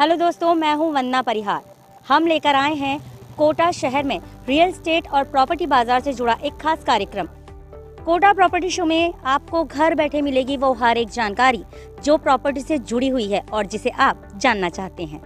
Hello दोस्तों, मैं हूं वंदना परिहार। हम लेकर आए हैं कोटा शहर में रियल एस्टेट और प्रॉपर्टी बाजार से जुड़ा एक खास कार्यक्रम। कोटा प्रॉपर्टी शो में आपको घर बैठे मिलेगी वो हर एक जानकारी जो प्रॉपर्टी से जुड़ी हुई है और जिसे आप जानना चाहते हैं।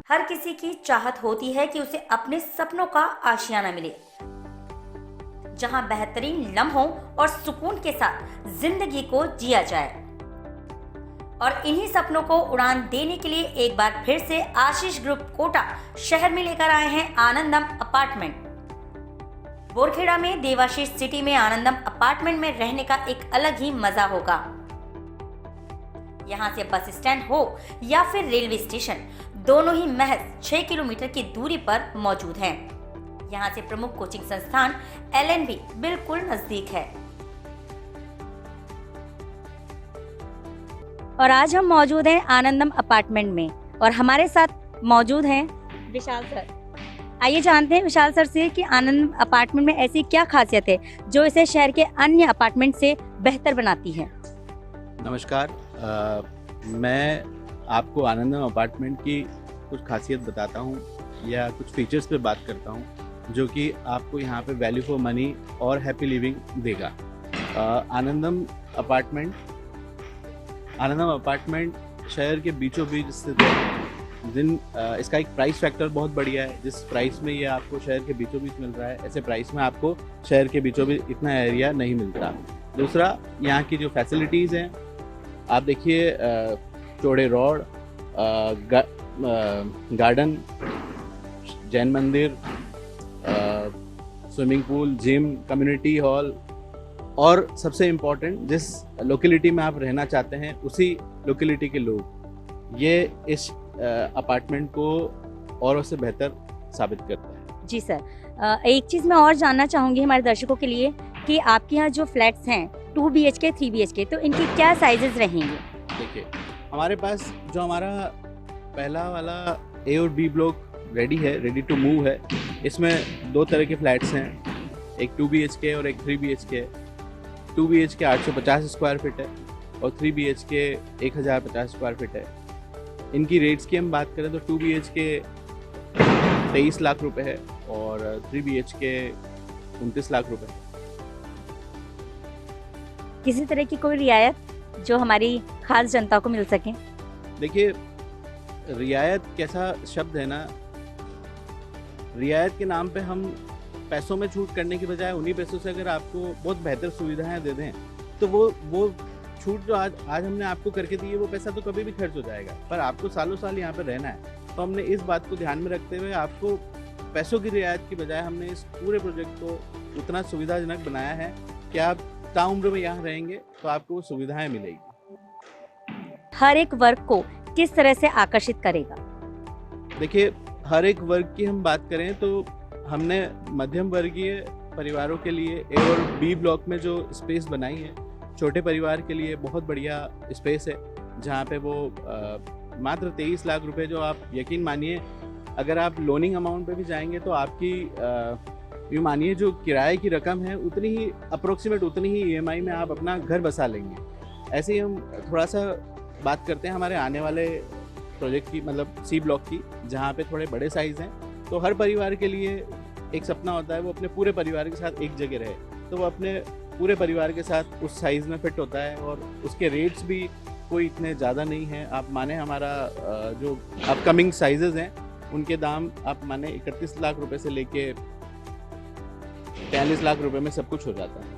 हर किसी की चाहत होती है कि उसे अपने सपनों का आशियाना मिले, जहां बेहतरीन लम्हों और सुकून के साथ जिंदगी को जिया जाए। और इन्हीं सपनों को उड़ान देने के लिए एक बार फिर से आशीष ग्रुप कोटा शहर में लेकर आए हैं आनंदम अपार्टमेंट। बोरखेड़ा में देवाशीष सिटी में आनंदम अपार्टमेंट में रहने का एक अलग ही मजा होगा। यहाँ से बस स्टैंड हो या फिर रेलवे स्टेशन, दोनों ही महज 6 किलोमीटर की दूरी पर मौजूद हैं। यहाँ से प्रमुख कोचिंग संस्थान LNB बिल्कुल नजदीक है। और आज हम मौजूद हैं आनंदम अपार्टमेंट में और हमारे साथ मौजूद हैं विशाल सर। आइए जानते हैं विशाल सर से कि आनंदम अपार्टमेंट में ऐसी क्या खासियत है जो इसे शहर के अन्य अपार्टमेंट से बेहतर बनाती है। नमस्कार, मैं आपको आनंदम अपार्टमेंट की कुछ खासियत बताता हूँ या कुछ फीचर्स पे बात करता हूँ जो कि आपको यहाँ पे वैल्यू फॉर मनी और हैप्पी लिविंग देगा। आनंदम अपार्टमेंट शहर के बीचों बीच स्थित है। इसका एक प्राइस फैक्टर बहुत बढ़िया है। जिस प्राइस में ये आपको शहर के बीचों बीच मिल रहा है, ऐसे प्राइस में आपको शहर के बीचों बीच इतना एरिया नहीं मिलता। दूसरा, यहाँ की जो फैसिलिटीज़ हैं, आप देखिए, चौड़े रोड, गार्डन, जैन मंदिर, swimming pool, gym, community hall और सबसे इम्पोर्टेंट, जिस लोकेलिटी में आप रहना चाहते हैं उसी लोकेलिटी के लोग, ये इस अपार्टमेंट को और उससे बेहतर साबित करता है। जी सर, एक चीज़ मैं और जानना चाहूँगी हमारे दर्शकों के लिए कि आपके यहाँ जो फ्लैट्स हैं 2 BHK 3 BHK, तो इनकी क्या साइजेस रहेंगे। देखिए, हमारे पास जो हमारा पहला वाला A और B block ready to move है, इसमें 2 तरह के फ्लैट्स हैं, एक 2 BHK और एक 3 BHK। 2 BHK 850 स्क्वायर फीट है और 3 BHK 1050 स्क्वायर फीट है। इनकी रेट्स की हम बात करें तो 2 BHK 23 लाख रुपए है और 3 BHK 29 लाख रुपए है। किसी तरह की कोई रियायत जो हमारी खास जनता को मिल सके। देखिए, रियायत कैसा शब्द है ना, रियायत के नाम पे हम पैसों में छूट करने की बजाय उन्हीं पैसों से अगर आपको बहुत बेहतर सुविधाएं दे दें तो वो छूट जो आज हमने आपको करके दी है, वो पैसा तो कभी भी खर्च हो जाएगा, पर आपको सालों साल यहाँ पे रहना है। तो हमने इस बात को ध्यान में रखते हुए आपको पैसों की रियायत की बजाय हमने इस पूरे प्रोजेक्ट को उतना सुविधाजनक बनाया है कि आप ताउम्र में यहाँ रहेंगे तो आपको वो सुविधाएं मिलेगी। हर एक वर्ग को किस तरह से आकर्षित करेगा। देखिए, हर एक वर्ग की हम बात करें तो हमने मध्यम वर्गीय परिवारों के लिए A और B ब्लॉक में जो स्पेस बनाई है, छोटे परिवार के लिए बहुत बढ़िया स्पेस है, जहाँ पे वो मात्र 23 लाख रुपए, जो आप यकीन मानिए अगर आप लोनिंग अमाउंट पे भी जाएंगे तो आपकी यूँ मानिए जो किराए की रकम है उतनी ही अप्रोक्सीमेट उतनी ही EMI में आप अपना घर बसा लेंगे। ऐसे ही हम थोड़ा सा बात करते हैं हमारे आने वाले प्रोजेक्ट की, मतलब C ब्लॉक की, जहाँ पे थोड़े बड़े साइज़ हैं। तो हर परिवार के लिए एक सपना होता है वो अपने पूरे परिवार के साथ एक जगह रहे, तो वो अपने पूरे परिवार के साथ उस साइज़ में फिट होता है और उसके रेट्स भी कोई इतने ज़्यादा नहीं हैं। आप माने हमारा जो अपकमिंग साइजेज़ हैं उनके दाम आप माने 31 लाख रुपए से लेके 43 लाख रुपए में सब कुछ हो जाता है।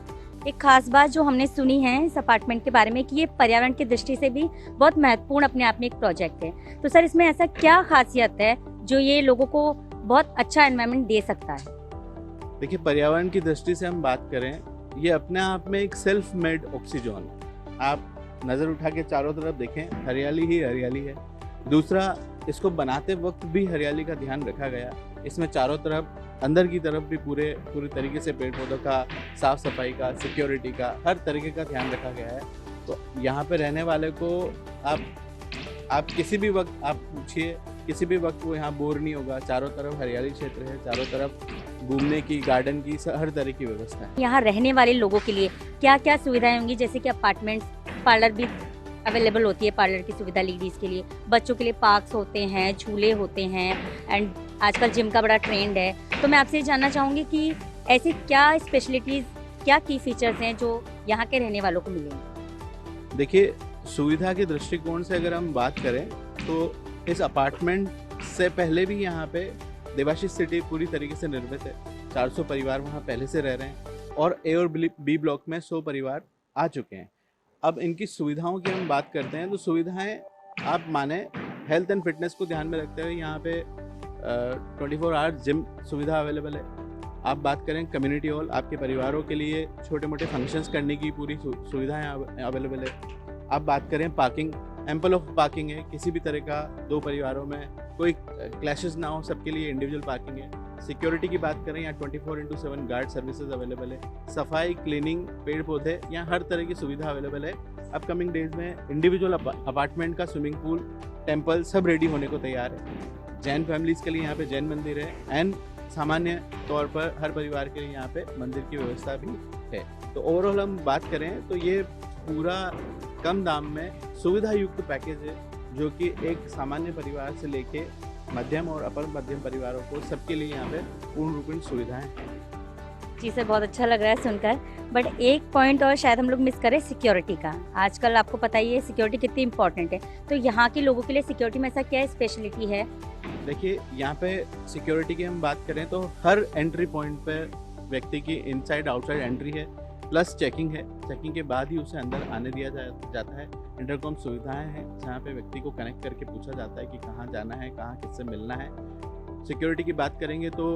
एक खास बात जो हमने सुनी है इस अपार्टमेंट के बारे में कि ये पर्यावरण की दृष्टि से भी बहुत महत्वपूर्ण अपने आप में एक प्रोजेक्ट है। तो सर, इसमें ऐसा क्या खासियत है जो ये लोगों को बहुत अच्छा एनवायरनमेंट दे सकता है। देखिए, पर्यावरण की दृष्टि से हम बात करें, ये अपने आप में एक सेल्फ मेड ऑक्सीजन है। आप नज़र उठा के चारों तरफ देखें, हरियाली ही हरियाली है। दूसरा, इसको बनाते वक्त भी हरियाली का ध्यान रखा गया। इसमें चारों तरफ, अंदर की तरफ भी पूरे तरीके से पेड़ पौधों का, साफ सफाई का, सिक्योरिटी का, हर तरीके का ध्यान रखा गया है। तो यहाँ पे रहने वाले को आप किसी भी वक्त आप पूछिए किसी भी वक्त वो यहाँ बोर नहीं होगा। चारों तरफ हरियाली क्षेत्र है, चारों तरफ घूमने की, गार्डन की, हर तरह की व्यवस्था है। यहाँ रहने वाले लोगों के लिए क्या क्या सुविधाएं होंगी, जैसे कि अपार्टमेंट्स, पार्लर भी अवेलेबल होती है, पार्लर की सुविधा लेडीज़ के लिए, बच्चों के लिए पार्क्स होते हैं, झूले होते हैं, एंड आजकल जिम का बड़ा ट्रेंड है। तो मैं आपसे जानना चाहूँगी कि ऐसी क्या स्पेशलिटीज़, क्या की फीचर्स हैं जो यहाँ के रहने वालों को मिलेंगे? देखिए, सुविधा के दृष्टिकोण से अगर हम बात करें तो इस अपार्टमेंट से पहले भी यहाँ पे देवाशीष सिटी पूरी तरीके से निर्मित है। 400 परिवार वहाँ पहले से रह रहे हैं और ए और बी ब्लॉक में 100 परिवार आ चुके हैं। अब इनकी सुविधाओं की हम बात करते हैं तो सुविधाएं आप माने हेल्थ एंड फिटनेस को ध्यान में रखते हुए यहाँ पे 24 आवर जिम सुविधा अवेलेबल है। आप बात करें कम्युनिटी हॉल, आपके परिवारों के लिए छोटे मोटे फंक्शंस करने की पूरी सुविधाएं अवेलेबल है। आप बात करें पार्किंग, एम्पल ऑफ पार्किंग है, किसी भी तरह का दो परिवारों में कोई क्लैशेस ना हो, सबके लिए इंडिविजुअल पार्किंग है। सिक्योरिटी की बात करें, यहाँ 24/7 गार्ड सर्विसेज अवेलेबल है। सफाई, क्लीनिंग, पेड़ पौधे, यहाँ हर तरह की सुविधा अवेलेबल है। अपकमिंग डेज में इंडिविजुअल अपार्टमेंट का स्विमिंग पूल, टेम्पल सब रेडी होने को तैयार है। जैन फैमिलीज के लिए यहाँ पे जैन मंदिर है एंड सामान्य तौर पर हर परिवार के लिए यहाँ पे मंदिर की व्यवस्था भी है। तो ओवरऑल हम बात करें तो ये पूरा कम दाम में सुविधा युक्त पैकेज है जो कि एक सामान्य परिवार से लेके मध्यम और अपर मध्यम परिवारों को सबके लिए यहाँ पे पूर्ण रूपेण सुविधाएं हैं। जी सर, बहुत अच्छा लग रहा है सुनकर, बट एक पॉइंट और शायद हम लोग मिस करें, सिक्योरिटी का। आजकल आपको पता ही है सिक्योरिटी कितनी इंपॉर्टेंट है, तो यहाँ के लोगों के लिए सिक्योरिटी में ऐसा क्या स्पेशलिटी है? देखिए, यहाँ पे सिक्योरिटी की हम बात करें तो हर एंट्री पॉइंट पे व्यक्ति की इनसाइड आउटसाइड एंट्री है, प्लस चेकिंग है। चेकिंग के बाद ही उसे अंदर आने दिया जाता है। इंटरकॉम सुविधाएं हैं जहाँ पे व्यक्ति को कनेक्ट करके पूछा जाता है कि कहाँ जाना है, कहाँ किससे मिलना है। सिक्योरिटी की बात करेंगे तो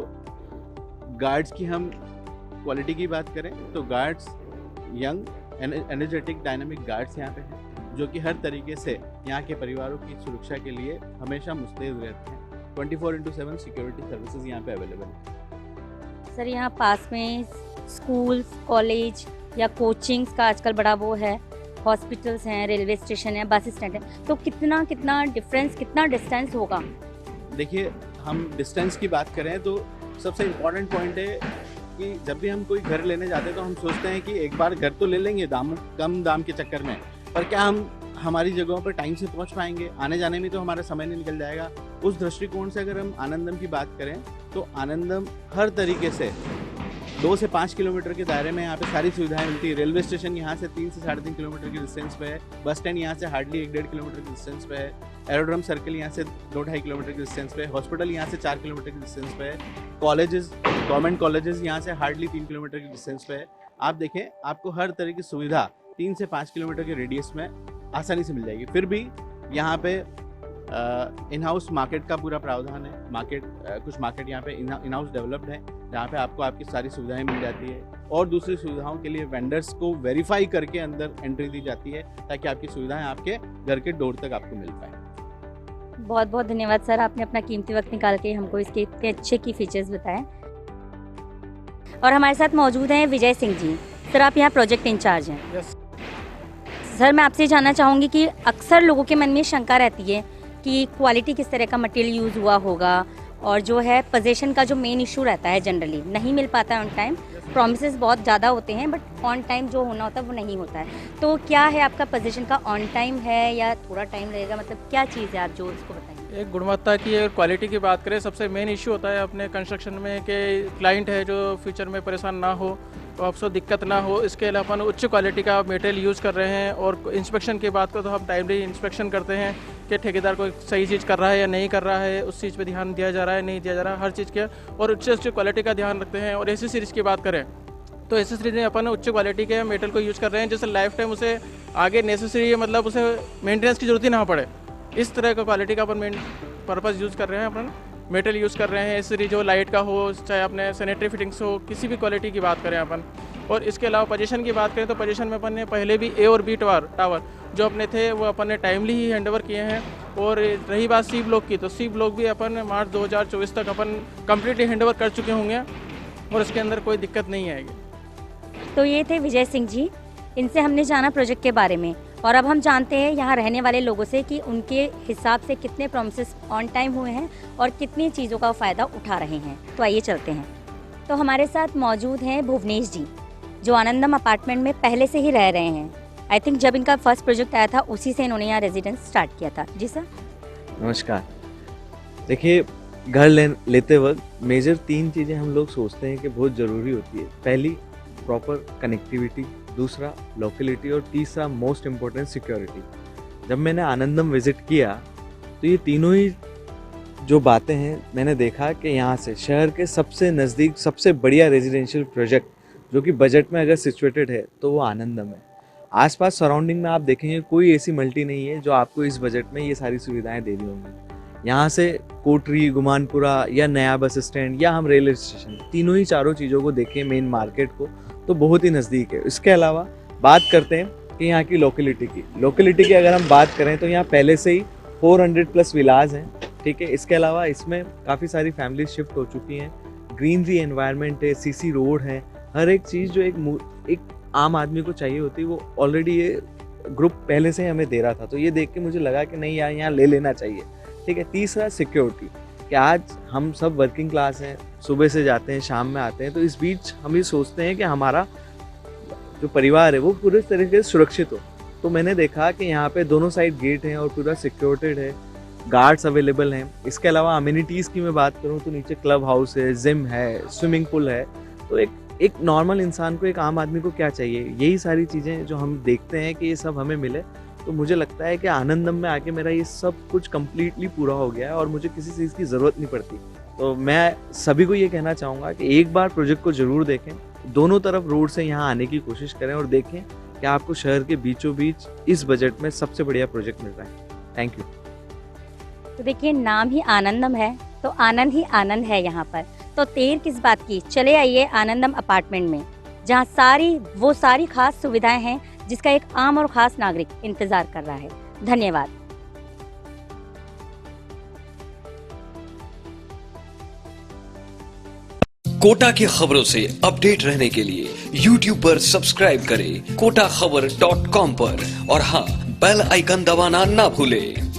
गार्ड्स की हम क्वालिटी की बात करें तो guards young, energetic, dynamic guards यहाँ पे हैं जो कि हर तरीके से यहाँ के परिवारों की सुरक्षा के लिए हमेशा मुस्तैद रहते हैं। 24/7 सिक्योरिटी सर्विसेज यहाँ पे अवेलेबल है। सर, यहाँ पास में स्कूल्स, कॉलेज या कोचिंग्स का आजकल बड़ा वो है, हॉस्पिटल्स हैं, रेलवे स्टेशन है, बस स्टैंड है, तो कितना डिफरेंस, कितना डिस्टेंस होगा? देखिए, हम डिस्टेंस की बात करें तो सबसे इम्पॉर्टेंट पॉइंट है कि जब भी हम कोई घर लेने जाते हैं तो हम सोचते हैं कि एक बार घर तो ले लेंगे कम दाम के चक्कर में, पर क्या हम हमारी जगहों पर टाइम से पहुंच पाएंगे? आने जाने में तो हमारा समय नहीं निकल जाएगा। उस दृष्टिकोण से अगर हम आनंदम की बात करें तो आनंदम हर तरीके से 2 से 5 किलोमीटर के दायरे में यहाँ पे सारी सुविधाएं मिलती है। रेलवे स्टेशन यहाँ से 3 से 3.5 किलोमीटर की डिस्टेंस पे है। बस स्टैंड यहाँ से हार्डली 1-1.5 किलोमीटर की डिस्टेंस पे है। एरोड्रम सर्कल यहाँ से 2-2.5 किलोमीटर की डिस्टेंस पे है। हॉस्पिटल यहाँ से 4 किलोमीटर की डिस्टेंस पे है। कॉलेजेस, गवर्नमेंट कॉलेजेस यहाँ से हार्डली 3 किलोमीटर की डिस्टेंस पे है। आप देखें, आपको हर तरह की सुविधा 3 से 5 किलोमीटर के रेडियस में आसानी से मिल जाएगी। फिर भी यहाँ पे इन हाउस मार्केट का पूरा प्रावधान है। कुछ मार्केट यहाँ पे इन हाउस डेवलप्ड है जहाँ पे आपको आपकी सारी सुविधाएं मिल जाती है और दूसरी सुविधाओं के लिए वेंडर्स को वेरीफाई करके अंदर एंट्री दी जाती है ताकि आपकी सुविधाएं आपके घर के डोर तक आपको मिल पाए। बहुत बहुत धन्यवाद सर, आपने अपना कीमती वक्त निकाल के हमको इसके इतने अच्छे की फीचर्स बताए। और हमारे साथ मौजूद हैं विजय सिंह जी। सर, आप यहाँ प्रोजेक्ट इंचार्ज हैं। यस। सर, मैं आपसे जानना चाहूँगी कि अक्सर लोगों के मन में शंका रहती है कि क्वालिटी किस तरह का मटेरियल यूज़ हुआ होगा, और जो है पोजीशन का जो मेन इशू रहता है, जनरली नहीं मिल पाता है ऑन टाइम। प्रॉमिसेस बहुत ज़्यादा होते हैं बट ऑन टाइम जो होना होता है वो नहीं होता है। तो क्या है आपका पोजीशन का, ऑन टाइम है या थोड़ा टाइम लगेगा, मतलब क्या चीज़ है, आप जो इसको बताएंगे? एक गुणवत्ता की और क्वालिटी की बात करें, सबसे मेन इशू होता है अपने कंस्ट्रक्शन में कि क्लाइंट है जो फ्यूचर में परेशान ना हो, तो आपको दिक्कत ना हो, इसके लिए अपन उच्च क्वालिटी का मटेरियल यूज़ कर रहे हैं। और इंस्पेक्शन की बात करें तो हम टाइमली इंस्पेक्शन करते हैं कि ठेकेदार कोई सही चीज़ कर रहा है या नहीं कर रहा है, उस चीज़ पे ध्यान दिया जा रहा है, नहीं दिया जा रहा है, हर चीज़ के, और उच्च क्वालिटी का ध्यान रखते हैं। और एसेसरीज की बात करें तो एसेसरीज में अपन उच्च क्वालिटी के मेटल को यूज़ कर रहे हैं जिससे लाइफ टाइम उसे आगे नेसेसरी, मतलब उसे मेंटेनेंस की जरूरत ही ना पड़े, इस तरह का क्वालिटी का अपन मेन पर्पज़ यूज़ कर रहे हैं। अपन मेटल यूज़ कर रहे हैं, एसेसरी जो लाइट का हो, चाहे अपने सैनिटरी फिटिंग्स हो, किसी भी क्वालिटी की बात करें अपन। और इसके अलावा पोजीशन की बात करें तो पोजीशन में अपन ने पहले भी ए और बी टावर जो अपने थे वो अपन ने टाइमली ही हैंडओवर किए हैं। और रही बात सी ब्लॉक की, तो सी ब्लॉक भी अपन मार्च 2024 तक अपन कम्प्लीटली हैंडओवर कर चुके होंगे और इसके अंदर कोई दिक्कत नहीं आएगी। तो ये थे विजय सिंह जी, इनसे हमने जाना प्रोजेक्ट के बारे में। और अब हम जानते हैं यहाँ रहने वाले लोगों से कि उनके हिसाब से कितने प्रोमिसेस ऑन टाइम हुए हैं और कितनी चीज़ों का फ़ायदा उठा रहे हैं। तो आइए चलते हैं। तो हमारे साथ मौजूद हैं भुवनेश जी, जो आनंदम अपार्टमेंट में पहले से ही रह रहे हैं। आई थिंक जब इनका फर्स्ट प्रोजेक्ट आया था उसी से इन्होंने यहाँ रेजिडेंस स्टार्ट किया था। जी सर। नमस्कार। देखिए, घर लेते वक्त मेजर 3 चीज़ें हम लोग सोचते हैं कि बहुत ज़रूरी होती है। पहली, प्रॉपर कनेक्टिविटी, दूसरा लोकेलिटी और तीसरा मोस्ट इम्पोर्टेंट सिक्योरिटी। जब मैंने आनंदम विज़िट किया तो ये तीनों ही जो बातें हैं मैंने देखा कि यहाँ से शहर के सबसे नज़दीक सबसे बढ़िया रेजिडेंशियल प्रोजेक्ट जो कि बजट में अगर सिचुएटेड है तो वो आनंदम है। आसपास सराउंडिंग में आप देखेंगे कोई ऐसी मल्टी नहीं है जो आपको इस बजट में ये सारी सुविधाएं दे रही होंगी। यहाँ से कोटरी, गुमानपुरा या नया बस स्टैंड या हम रेलवे स्टेशन, तीनों ही चारों चीज़ों को देखें, मेन मार्केट को, तो बहुत ही नज़दीक है। इसके अलावा बात करते हैं कि यहाँ की लोकेलिटी की अगर हम बात करें तो यहाँ पहले से ही 400+ विलाज हैं, ठीक है। इसके अलावा इसमें काफ़ी सारी फैमिली शिफ्ट हो चुकी हैं, ग्रीनरी एनवायरनमेंट है, सीसी रोड है, हर एक चीज़ जो एक आम आदमी को चाहिए होती है वो ऑलरेडी ये ग्रुप पहले से ही हमें दे रहा था। तो ये देख के मुझे लगा कि नहीं यार, यहाँ ले लेना चाहिए, ठीक है। तीसरा, सिक्योरिटी, कि आज हम सब वर्किंग क्लास हैं, सुबह से जाते हैं, शाम में आते हैं, तो इस बीच हम ये सोचते हैं कि हमारा जो परिवार है वो पूरे तरीके से सुरक्षित हो। तो मैंने देखा कि यहाँ पे दोनों साइड गेट हैं और पूरा सिक्योर्टेड है, गार्ड्स अवेलेबल हैं। इसके अलावा अम्यूनिटीज़ की मैं बात करूँ तो नीचे क्लब हाउस है, जिम है, स्विमिंग पूल है। तो एक नॉर्मल इंसान को, एक आम आदमी को क्या चाहिए, यही सारी चीज़ें जो हम देखते हैं कि ये सब हमें मिले। तो मुझे लगता है कि आनंदम में आके मेरा ये सब कुछ कम्प्लीटली पूरा हो गया है और मुझे किसी चीज़ की ज़रूरत नहीं पड़ती। तो मैं सभी को ये कहना चाहूँगा कि एक बार प्रोजेक्ट को ज़रूर देखें, दोनों तरफ रोड से यहाँ आने की कोशिश करें और देखें कि आपको शहर के बीचों बीच इस बजट में सबसे बढ़िया प्रोजेक्ट मिल रहा है। Thank you. तो देखिए, नाम ही आनंदम है तो आनंद ही आनंद है यहाँ पर। तो देर किस बात की, चले आइए आनंदम अपार्टमेंट में, जहाँ सारी खास सुविधाएं हैं जिसका एक आम और खास नागरिक इंतजार कर रहा है। धन्यवाद। कोटा की खबरों से अपडेट रहने के लिए YouTube पर सब्सक्राइब करें kotakhbar.com पर और हाँ, बेल आइकन दबाना ना भूलें।